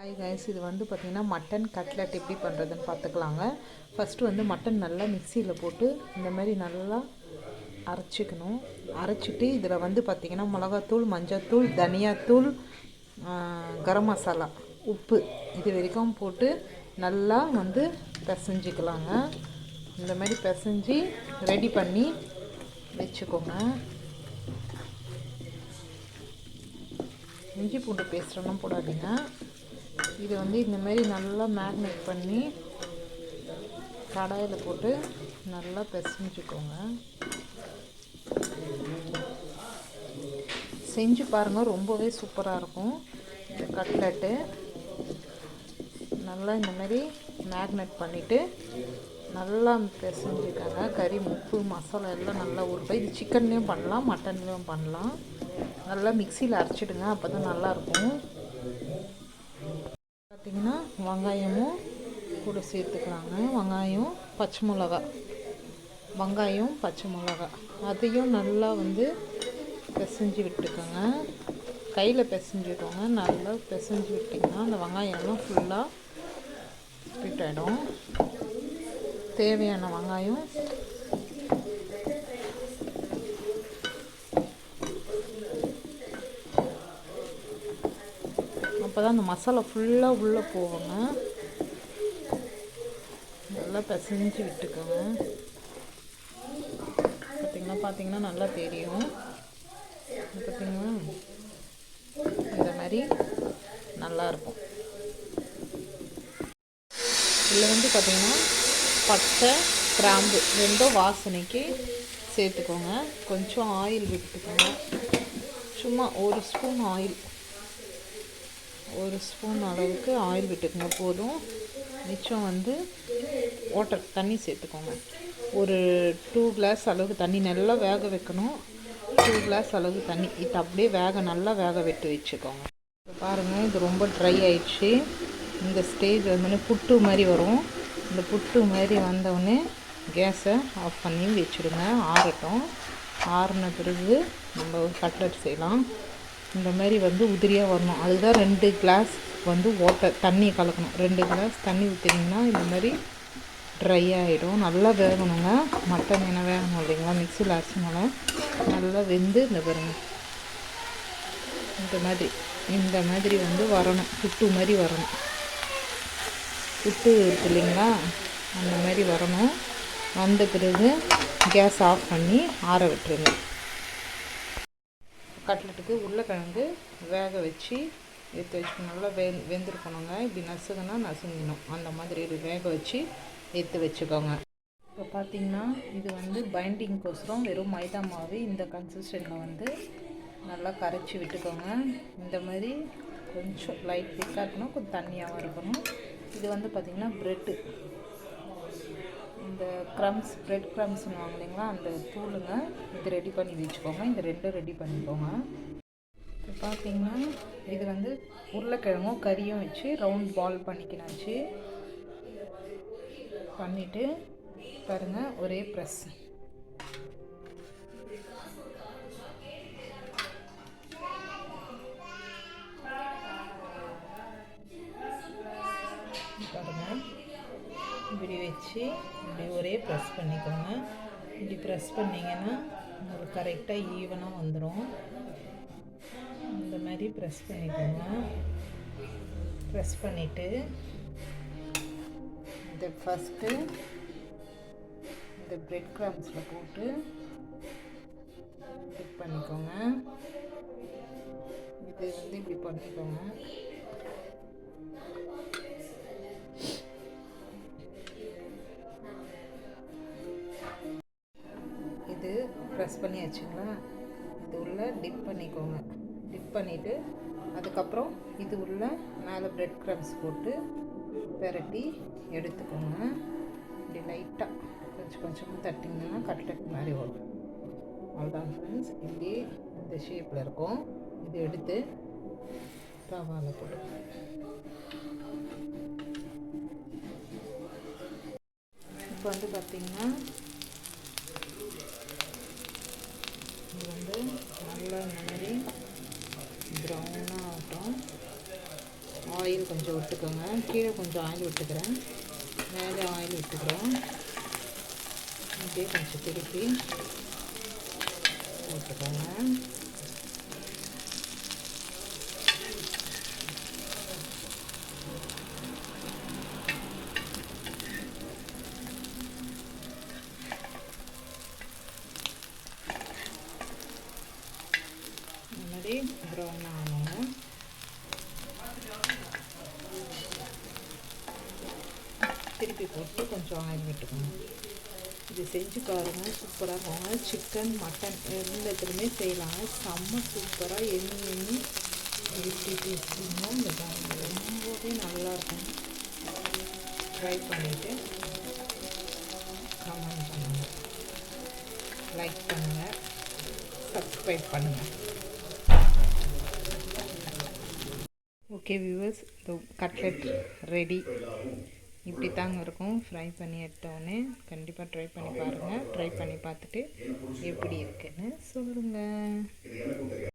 Hi guys, இது வந்து பார்த்திங்கன்னா மட்டன் கட்லெட் எப்படி பண்ணுறதுன்னு பார்த்துக்கலாங்க. ஃபஸ்ட்டு வந்து மட்டன் நல்லா மிக்சியில் போட்டு இந்த மாதிரி நல்லா அரைச்சிக்கணும். அரைச்சிட்டு இதில் வந்து பார்த்திங்கன்னா மிளகாத்தூள், மஞ்சள்தூள், தனியாத்தூள், கரம் மசாலா, உப்பு இது வரைக்கும் போட்டு நல்லா வந்து பிசைஞ்சிக்கலாங்க. இந்த மாதிரி பிசைஞ்சி ரெடி பண்ணி வச்சுக்கோங்க. இஞ்சி பூண்டு பேஸ்ட்டெல்லாம் போடாதீங்க. இது வந்து இந்தமாரி நல்லா மேரினேட் பண்ணி கடாயில் போட்டு நல்லா பிசைஞ்சுக்கோங்க. செஞ்சு பாருங்கள், ரொம்பவே சூப்பராக இருக்கும் இந்த கட்லெட்டு. நல்லா இந்தமாரி மேரினேட் பண்ணிவிட்டு நல்லா பிசைஞ்சுக்கோங்க. கறி, உப்பு, மசாலா எல்லாம் நல்லா ஊறும். இது சிக்கன்லேயும் பண்ணலாம், மட்டன்லேயும் பண்ணலாம். நல்லா மிக்சியில் அரைச்சிடுங்க, அப்போ தான் நல்லாயிருக்கும். பார்த்திங்கன்னா வெங்காயமும் கூட சேர்த்துக்கலாங்க. வெங்காயம், பச்சை மிளகா அதையும் நல்லா வந்து பிசைஞ்சு விட்டுக்கோங்க. கையில் பிசைஞ்சுக்கோங்க. நல்லா பிசைஞ்சு விட்டிங்கன்னா அந்த வெங்காயம்லாம் ஃபுல்லாக ஸ்ப்ளிட் ஆகிடும். தேவையான வெங்காயம் அப்போ தான் அந்த மசாலா ஃபுல்லாக உள்ளே போகுங்க. நல்லா பிசைஞ்சு விட்டுக்கோங்க. பார்த்திங்கன்னா நல்லா தெரியும். பார்த்திங்கன்னா இந்த மாதிரி நல்லாயிருக்கும். இதில் வந்து பார்த்திங்கன்னா பட்டை, கிராம்பு ரெண்டும் வாசனைக்கு சேர்த்துக்கோங்க. கொஞ்சம் ஆயில் விட்டுக்கோங்க. சும்மா ஒரு ஸ்பூன் அளவுக்கு ஆயில் விட்டுக்கோங்க போதும். மிச்சம் வந்து தண்ணி சேர்த்துக்கோங்க. ஒரு 2 கிளாஸ் அளவுக்கு தண்ணி, நல்லா வேக வைக்கணும். 2 கிளாஸ் அளவுக்கு தண்ணி. இது அப்படியே நல்லா வேக விட்டு வச்சுக்கோங்க. இப்போ பாருங்கள், இது ரொம்ப ட்ரை ஆயிடுச்சு. இந்த ஸ்டேஜ் வந்து புட்டு மாதிரி வரும். இந்த புட்டு மாதிரி வந்தவுடனே கேஸை ஆஃப் பண்ணி வச்சுடுங்க. ஆறட்டும். ஆறின பிறகு நம்ம கட்லெட் செய்யலாம். இந்த மாதிரி வந்து உதிரியாக வரணும். அதுதான் 2 கிளாஸ் வந்து தண்ணி கலக்கணும். 2 கிளாஸ் தண்ணி ஊற்றினீங்கன்னா இந்த மாதிரி ட்ரை ஆகிடும். நல்லா வேகணுங்க. மட்டன் என்ன வேகணும் இல்லைங்களா, மிக்சியில் அரைச்சினால நல்லா வெந்து இந்த பாருங்க இந்த மாதிரி வந்து வரணும். புட்டு மாதிரி வரணும். புட்டு இருக்கு இல்லைங்களா, அந்த மாதிரி வரணும். வந்த பிறகு கேஸ் ஆஃப் பண்ணி ஆற விட்டுருங்க. கட்லெட்டுக்கு உருளைக்கிழங்கு வேக வச்சு எடுத்து வச்சுக்கணும். நல்லா வெந்திருக்கணுங்க. இப்படி நசுங்கணும். அந்த மாதிரி வேக வச்சு எடுத்து வச்சுக்கோங்க. இப்போ பார்த்திங்கன்னா இது வந்து பைண்டிங்க்கோசரம் வெறும் மைதா மாவு இந்த கன்சிஸ்டன்ட்டில் வந்து நல்லா கரைச்சி விட்டுக்கோங்க. இந்த மாதிரி கொஞ்சம் லைட் திக்காக இருக்கணும், கொஞ்சம் தண்ணியாகவும் இருக்கணும். இது வந்து பார்த்திங்கன்னா ப்ரெட்டு, இந்த பிரெட் க்ரம்ஸ்னு இல்லைங்களா, அந்த தூளுங்க. இது ரெடி பண்ணி வச்சுக்கோங்க. இந்த 2 ரெடி பண்ணிக்கோங்க. இப்போ பார்த்திங்கன்னா இது வந்து உருளைக்கிழங்கும் கறியும் வச்சு ரவுண்ட் பால் பண்ணிக்கினாச்சு. பண்ணிவிட்டு பாருங்கள், ஒரே ப்ரெஸ். பாருங்கள், இப்படி வச்சு இப்படி ஒரே ப்ரெஸ் பண்ணிக்கோங்க. இப்படி ப்ரெஸ் பண்ணிங்கன்னா உங்களுக்கு கரெக்டாக ஈவனாக வந்துடும். இந்த மாதிரி ப்ரெஸ் பண்ணிக்கோங்க. ப்ரெஸ் பண்ணிவிட்டு இதை ஃபஸ்ட்டு இந்த பிரெட் க்ரம்ஸில் போட்டு டிப் பண்ணிக்கோங்க. இது வந்து இப்படி பண்ணிக்கோங்க. இது ப்ரெஸ் பண்ணி வச்சுங்களா, இது உள்ள டிப் பண்ணிக்கோங்க. டிப் பண்ணிவிட்டு அதுக்கப்புறம் இது உள்ள மேலே பிரெட் க்ரம்ஸ் போட்டு பெரட்டி எடுத்துக்கோங்க. இப்படி லைட்டாக கொஞ்சமாக தட்டிங்கன்னா கட்லெட் மாதிரி வரும். அவ்வளோதான் ஃப்ரெண்ட்ஸ். இப்படி இந்த ஷேப்பில் இருக்கும். இது எடுத்து தவாவில் போட்டு இப்போ வந்து பார்த்திங்கன்னா இது வந்து நல்லா இந்த மாதிரி ப்ரௌனாக ஆகட்டும். ஆயில் ஆயில் கொஞ்சம் விட்டுக்கோங்க. கீழே கொஞ்சம் ஆயில் விட்டுக்கிறேன், மேலே ஆயில் விட்டுக்கிறோம். அப்படியே கொஞ்சம் திருப்பி போட்டுக்கோங்க. இந்த மாதிரி ப்ரௌன் ஆகணும். திருப்பி போட்டு கொஞ்சம் ஆயில் விட்டுக்கணும். இது செஞ்சு பாருங்கள், சூப்பராக இருக்குங்க. சிக்கன் மட்டன் எல்லாத்துலேயுமே செய்யலாங்க. செம்ம சூப்பராக எண்ணி டேஸ்டிங்க. இந்த ரொம்பவே நல்லாயிருக்கும். ட்ரை பண்ணிவிட்டு கமெண்ட் பண்ணுங்கள், லைக் பண்ணுங்கள், சப்ஸ்கிரைப் பண்ணுங்கள். ஓகே வியூவர்ஸ், இந்த கட்லெட் ரெடி. இப்படி தாங்க இருக்கும். ஃப்ரை பண்ணி எடுத்தோடனே கண்டிப்பாக ட்ரை பண்ணி பாருங்கள். ட்ரை பண்ணி பார்த்துட்டு எப்படி இருக்குன்னு சொல்லுங்கள்.